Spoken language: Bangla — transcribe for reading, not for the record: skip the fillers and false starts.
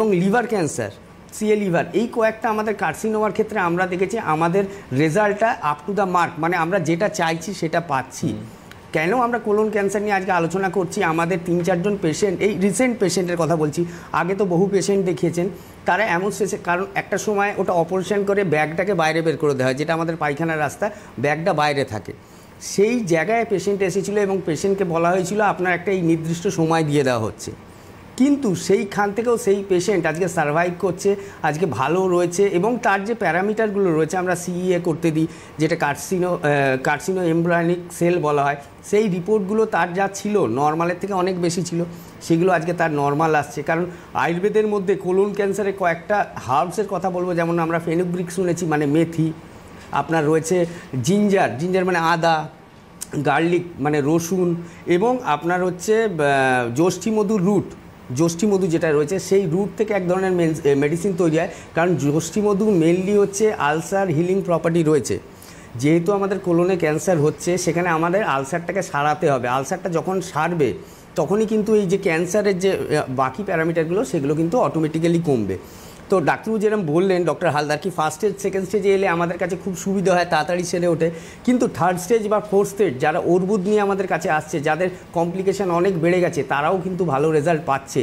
এবং লিভার ক্যান্সার, সিএ লিভার, এই কয়েকটা আমাদের কার্সিনোমার ক্ষেত্রে আমরা দেখেছি আমাদের রেজাল্টটা আপ টু দ্য মার্ক, মানে আমরা যেটা চাইছি সেটা পাচ্ছি। কেন আমরা কোলন ক্যান্সার নিয়ে আজকে আলোচনা করছি? আমাদের 3-4 জন পেশেন্ট, এই রিসেন্ট পেশেন্টের কথা বলছি, আগে তো বহু পেশেন্ট দেখিয়েছেন, তারা এমন শেষে, কারণ একটা সময় ওটা অপারেশন করে ব্যাগটাকে বাইরে বের করে দেওয়া হয়, যেটা আমাদের পায়খানার রাস্তা, ব্যাগটা বাইরে থাকে, সেই জায়গায় পেশেন্ট এসেছিলো এবং পেশেন্টকে বলা হয়েছিল আপনার একটা এই নির্দিষ্ট সময় দিয়ে দেওয়া হচ্ছে। কিন্তু সেইখান থেকেও সেই পেশেন্ট আজকে সারভাইভ করছে, আজকে ভালো রয়েছে, এবং তার যে প্যারামিটারগুলো রয়েছে আমরা সিইএ করতে দিই, যেটা কার্সিনো এমব্রায়োনিক সেল বলা হয়, সেই রিপোর্টগুলো তার যা ছিল নর্মালের থেকে অনেক বেশি ছিল, সেগুলো আজকে তার নর্মাল আসছে। কারণ আয়ুর্বেদের মধ্যে কোলন ক্যান্সারের কয়েকটা হার্বসের কথা বলবো, যেমন আমরা ফেনুগ্রিক শুনেছি, মানে মেথি, আপনার রয়েছে জিঞ্জার মানে আদা, গার্লিক মানে রসুন, এবং আপনার হচ্ছে যষ্ঠিমধুর রুট, যষ্ঠিমধু যেটা রয়েছে সেই রুট থেকে এক ধরনের মেডিসিন তৈরি হয়। কারণ যষ্ঠিমধু মেনলি হচ্ছে আলসার হিলিং প্রপার্টি রয়েছে। যেহেতু আমাদের কোলনে ক্যান্সার হচ্ছে, সেখানে আমাদের আলসারটাকে সারাতে হবে। আলসারটা যখন সারবে তখনই কিন্তু এই যে ক্যান্সারের যে বাকি প্যারামিটারগুলো সেগুলো কিন্তু অটোমেটিক্যালি কমবে। তো ডাক্তারবাবু যেরকম বললেন, ডক্টর হালদার, কি ফার্স্ট স্টেজ সেকেন্ড স্টেজে এলে আমাদের কাছে খুব সুবিধা হয়, তাড়াতাড়ি সেরে ওঠে, কিন্তু থার্ড স্টেজ বা ফোর্থ স্টেজ যারা অর্বুদ নিয়ে আমাদের কাছে আসছে, যাদের কমপ্লিকেশান অনেক বেড়ে গেছে, তারাও কিন্তু ভালো রেজাল্ট পাচ্ছে।